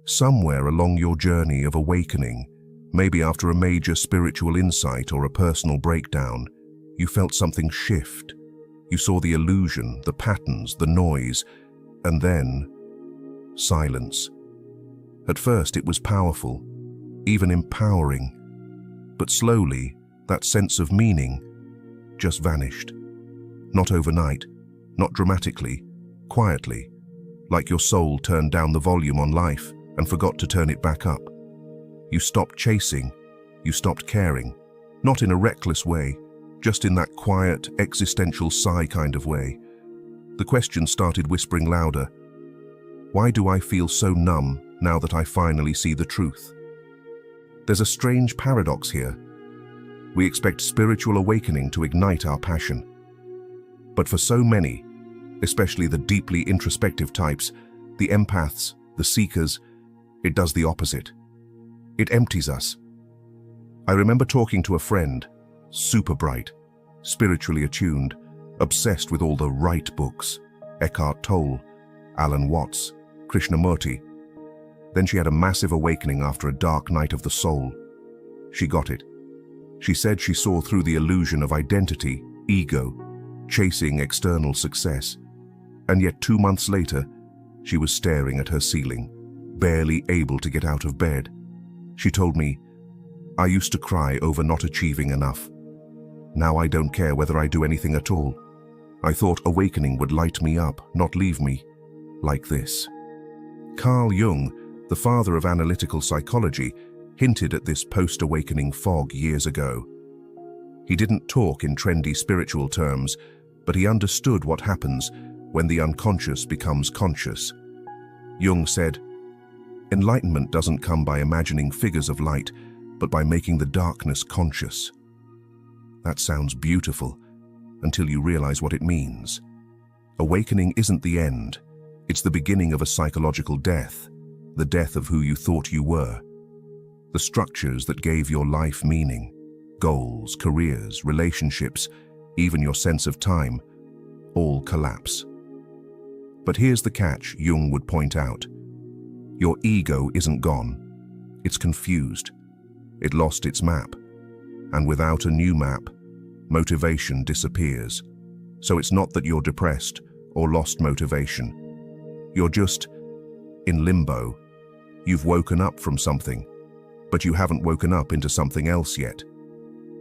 Somewhere along your journey of awakening, maybe after a major spiritual insight or a personal breakdown, you felt something shift. You saw the illusion, the patterns, the noise, and then silence. At first it was powerful, even empowering, but slowly that sense of meaning just vanished. Not overnight, not dramatically, quietly, like your soul turned down the volume on life and forgot to turn it back up. You stopped chasing, you stopped caring, not in a reckless way, just in that quiet, existential sigh kind of way. The question started whispering louder. Why do I feel so numb now that I finally see the truth? There's a strange paradox here. We expect spiritual awakening to ignite our passion. But for so many, especially the deeply introspective types, the empaths, the seekers, it does the opposite. It empties us. I remember talking to a friend, super bright, spiritually attuned, obsessed with all the right books, Eckhart Tolle, Alan Watts, Krishnamurti. Then she had a massive awakening after a dark night of the soul. She got it. She said she saw through the illusion of identity, ego, chasing external success. And yet 2 months later, she was staring at her ceiling, barely able to get out of bed. She told me, "I used to cry over not achieving enough. Now I don't care whether I do anything at all. I thought awakening would light me up, not leave me like this." Carl Jung, the father of analytical psychology, hinted at this post-awakening fog years ago. He didn't talk in trendy spiritual terms, but he understood what happens when the unconscious becomes conscious. Jung said, "Enlightenment doesn't come by imagining figures of light, but by making the darkness conscious." That sounds beautiful until you realize what it means. Awakening isn't the end. It's the beginning of a psychological death, the death of who you thought you were. The structures that gave your life meaning, goals, careers, relationships, even your sense of time, all collapse. But here's the catch Jung would point out. Your ego isn't gone. It's confused. It lost its map. And without a new map, motivation disappears. So it's not that you're depressed or lost motivation. You're just in limbo. You've woken up from something, but you haven't woken up into something else yet.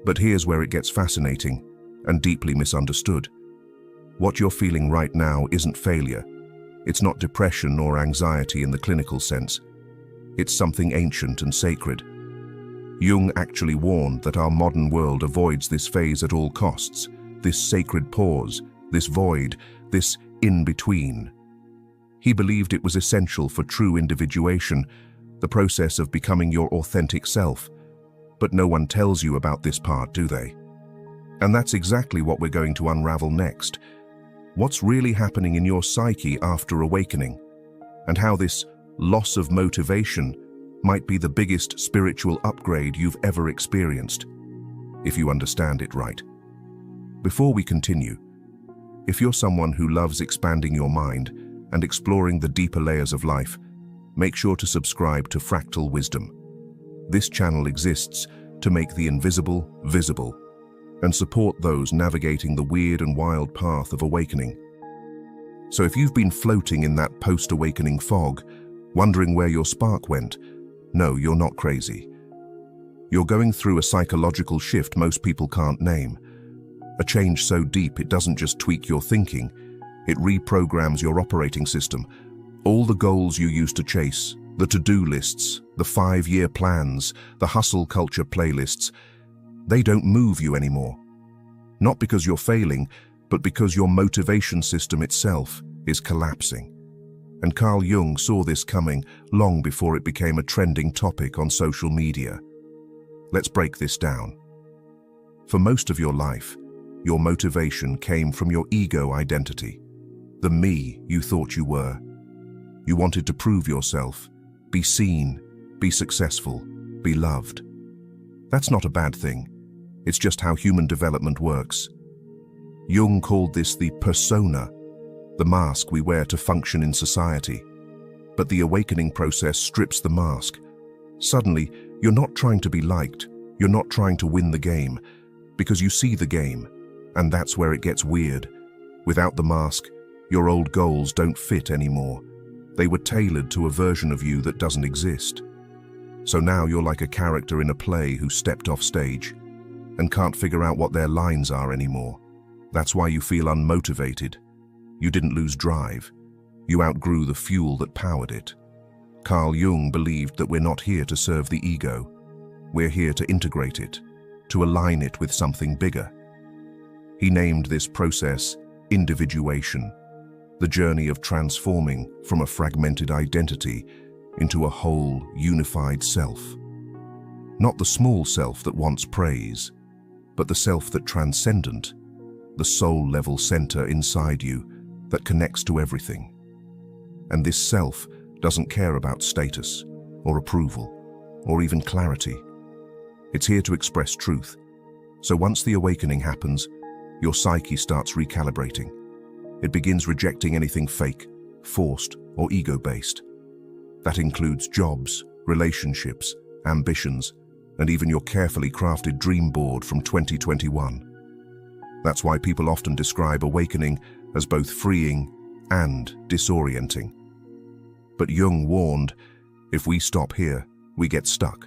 But here's where it gets fascinating and deeply misunderstood. What you're feeling right now isn't failure. It's not depression or anxiety in the clinical sense. It's something ancient and sacred. Jung actually warned that our modern world avoids this phase at all costs, this sacred pause, this void, this in-between. He believed it was essential for true individuation, the process of becoming your authentic self. But no one tells you about this part, do they? And that's exactly what we're going to unravel next. What's really happening in your psyche after awakening, and how this loss of motivation might be the biggest spiritual upgrade you've ever experienced, if you understand it right. Before we continue, if you're someone who loves expanding your mind and exploring the deeper layers of life, make sure to subscribe to Fractal Wisdom. This channel exists to make the invisible visible and support those navigating the weird and wild path of awakening. So if you've been floating in that post-awakening fog, wondering where your spark went, no, you're not crazy. You're going through a psychological shift most people can't name. A change so deep it doesn't just tweak your thinking, it reprograms your operating system. All the goals you used to chase, the to-do lists, the 5-year plans, the hustle culture playlists, they don't move you anymore. Not because you're failing, but because your motivation system itself is collapsing. And Carl Jung saw this coming long before it became a trending topic on social media. Let's break this down. For most of your life, your motivation came from your ego identity, the me you thought you were. You wanted to prove yourself, be seen, be successful, be loved. That's not a bad thing. It's just how human development works. Jung called this the persona, the mask we wear to function in society. But the awakening process strips the mask. Suddenly, you're not trying to be liked, you're not trying to win the game, because you see the game, and that's where it gets weird. Without the mask, your old goals don't fit anymore. They were tailored to a version of you that doesn't exist. So now you're like a character in a play who stepped off stage and can't figure out what their lines are anymore. That's why you feel unmotivated. You didn't lose drive. You outgrew the fuel that powered it. Carl Jung believed that we're not here to serve the ego. We're here to integrate it, to align it with something bigger. He named this process individuation, the journey of transforming from a fragmented identity into a whole, unified self. Not the small self that wants praise, but the self that transcendent, the soul-level center inside you that connects to everything. And this self doesn't care about status or approval or even clarity. It's here to express truth. So once the awakening happens, your psyche starts recalibrating. It begins rejecting anything fake, forced, or ego-based. That includes jobs, relationships, ambitions, and even your carefully crafted dream board from 2021. That's why people often describe awakening as both freeing and disorienting. But Jung warned, if we stop here, we get stuck.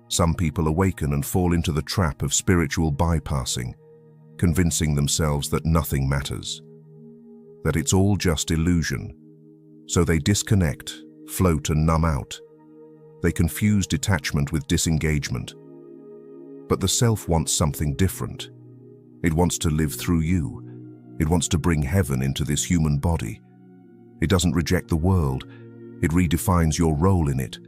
Some people awaken and fall into the trap of spiritual bypassing, convincing themselves that nothing matters, that it's all just illusion. So they disconnect, float and numb out. They confuse detachment with disengagement. But the self wants something different. It wants to live through you. It wants to bring heaven into this human body. It doesn't reject the world. It redefines your role in it.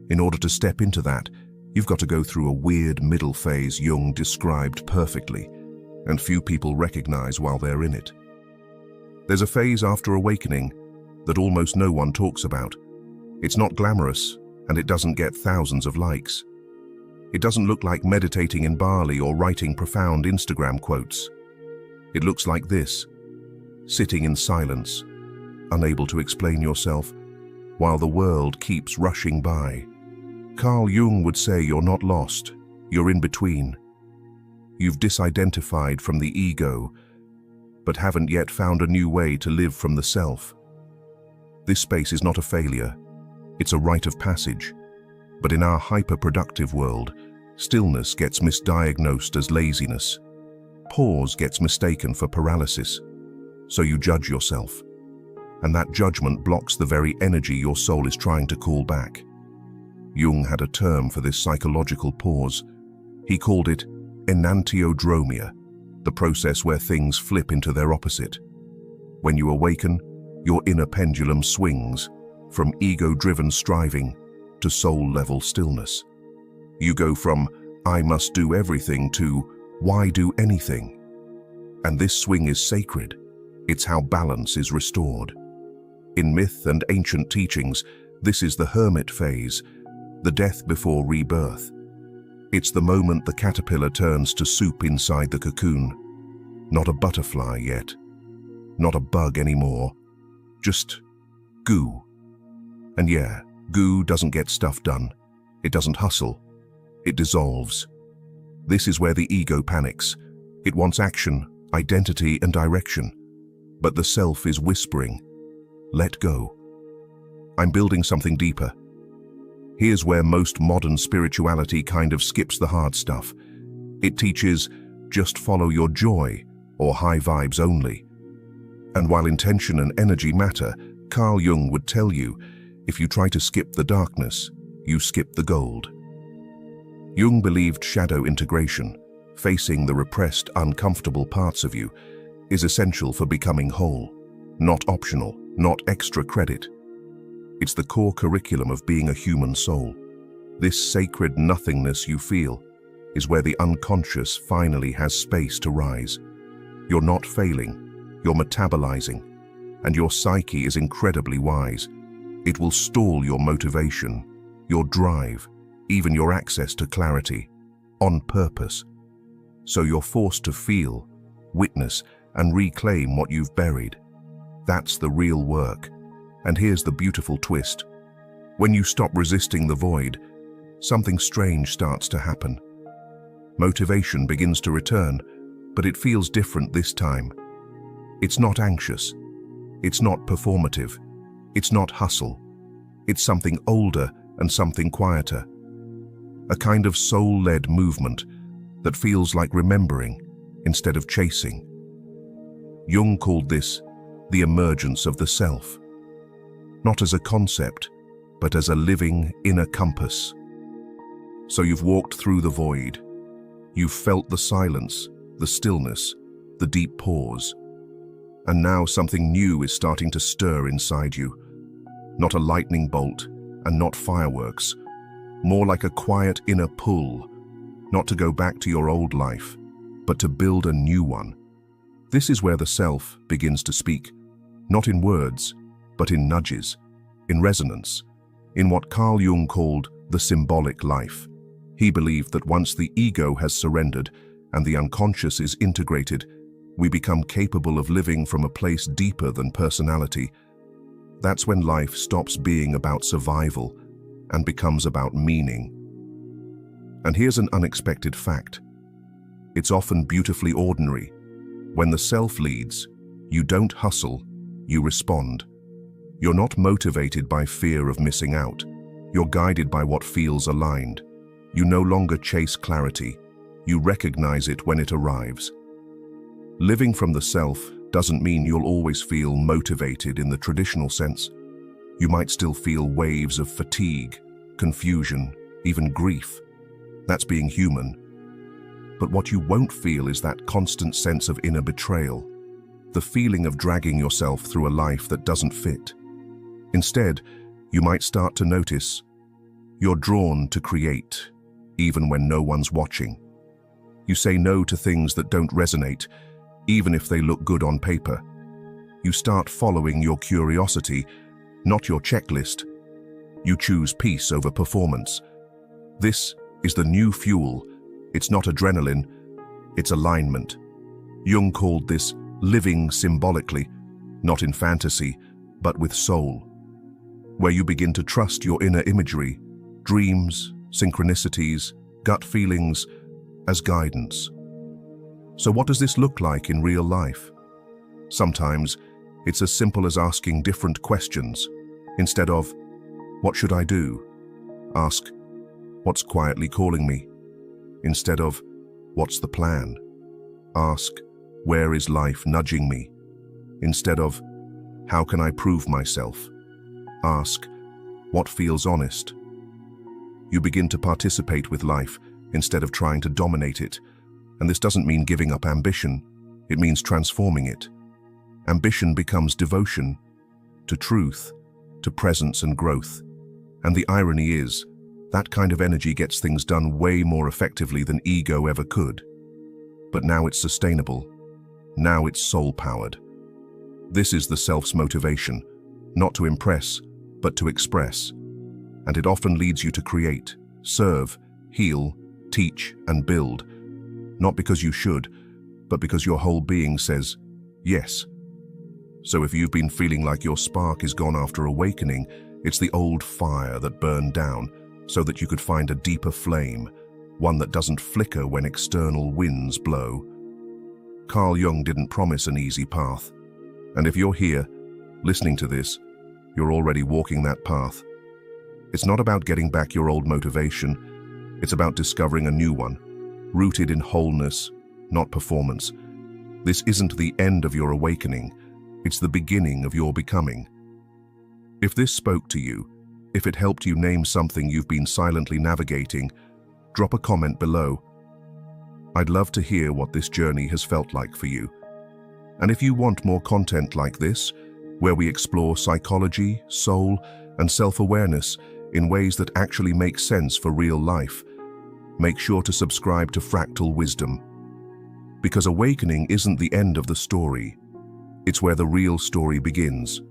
In order to step into that, you've got to go through a weird middle phase Jung described perfectly, and few people recognize while they're in it. There's a phase after awakening that almost no one talks about. It's not glamorous, and it doesn't get thousands of likes. It doesn't look like meditating in Bali or writing profound Instagram quotes. It looks like this: sitting in silence, unable to explain yourself, while the world keeps rushing by. Carl Jung would say you're not lost, you're in between. You've disidentified from the ego, but haven't yet found a new way to live from the self. This space is not a failure, it's a rite of passage. But in our hyper-productive world, stillness gets misdiagnosed as laziness. Pause gets mistaken for paralysis. So you judge yourself. And that judgment blocks the very energy your soul is trying to call back. Jung had a term for this psychological pause. He called it enantiodromia, the process where things flip into their opposite. When you awaken, your inner pendulum swings from ego-driven striving to soul-level stillness. You go from "I must do everything" to "why do anything?" And this swing is sacred. It's how balance is restored. In myth and ancient teachings, this is the hermit phase, the death before rebirth. It's the moment the caterpillar turns to soup inside the cocoon. Not a butterfly yet. Not a bug anymore. Just goo. And yeah, goo doesn't get stuff done. It doesn't hustle. It dissolves. This is where the ego panics. It wants action, identity, and direction. But the self is whispering, let go. I'm building something deeper. Here's where most modern spirituality kind of skips the hard stuff. It teaches, just follow your joy, or high vibes only. And while intention and energy matter, Carl Jung would tell you, if you try to skip the darkness, you skip the gold. Jung believed shadow integration, facing the repressed, uncomfortable parts of you, is essential for becoming whole, not optional, not extra credit. It's the core curriculum of being a human soul. This sacred nothingness you feel is where the unconscious finally has space to rise. You're not failing, you're metabolizing, and your psyche is incredibly wise. It will stall your motivation, your drive, even your access to clarity, on purpose. So you're forced to feel, witness, and reclaim what you've buried. That's the real work. And here's the beautiful twist. When you stop resisting the void, something strange starts to happen. Motivation begins to return, but it feels different this time. It's not anxious. It's not performative. It's not hustle. It's something older and something quieter. A kind of soul-led movement that feels like remembering instead of chasing. Jung called this the emergence of the self. Not as a concept, but as a living inner compass. So you've walked through the void. You've felt the silence, the stillness, the deep pause. And now something new is starting to stir inside you. Not a lightning bolt and not fireworks. More like a quiet inner pull. Not to go back to your old life, but to build a new one. This is where the self begins to speak. Not in words, but in nudges, in resonance, in what Carl Jung called the symbolic life. He believed that once the ego has surrendered and the unconscious is integrated, we become capable of living from a place deeper than personality. That's when life stops being about survival and becomes about meaning. And here's an unexpected fact. It's often beautifully ordinary. When the self leads, you don't hustle, you respond. You're not motivated by fear of missing out. You're guided by what feels aligned. You no longer chase clarity. You recognize it when it arrives. Living from the self doesn't mean you'll always feel motivated in the traditional sense. You might still feel waves of fatigue, confusion, even grief. That's being human. But what you won't feel is that constant sense of inner betrayal, the feeling of dragging yourself through a life that doesn't fit. Instead, you might start to notice you're drawn to create, even when no one's watching. You say no to things that don't resonate, even if they look good on paper. You start following your curiosity, not your checklist. You choose peace over performance. This is the new fuel. It's not adrenaline, it's alignment. Jung called this living symbolically, not in fantasy, but with soul, where you begin to trust your inner imagery, dreams, synchronicities, gut feelings, as guidance. So what does this look like in real life? Sometimes it's as simple as asking different questions. Instead of, "What should I do?" ask, "What's quietly calling me?" Instead of, "What's the plan?" ask, "Where is life nudging me?" Instead of, "How can I prove myself?" ask, "What feels honest?" You begin to participate with life instead of trying to dominate it. And this doesn't mean giving up ambition, it means transforming it. Ambition becomes devotion to truth, to presence and growth. And the irony is, that kind of energy gets things done way more effectively than ego ever could. But now it's sustainable. Now it's soul-powered. This is the self's motivation, not to impress, but to express. And it often leads you to create, serve, heal, teach, and build. Not because you should, but because your whole being says, yes. So if you've been feeling like your spark is gone after awakening, it's the old fire that burned down so that you could find a deeper flame, one that doesn't flicker when external winds blow. Carl Jung didn't promise an easy path. And if you're here, listening to this, you're already walking that path. It's not about getting back your old motivation. It's about discovering a new one, rooted in wholeness, not performance. This isn't the end of your awakening. It's the beginning of your becoming. If this spoke to you, if it helped you name something you've been silently navigating, drop a comment below. I'd love to hear what this journey has felt like for you. And if you want more content like this, where we explore psychology, soul, and self-awareness in ways that actually make sense for real life, make sure to subscribe to Fractal Wisdom. Because awakening isn't the end of the story. It's where the real story begins.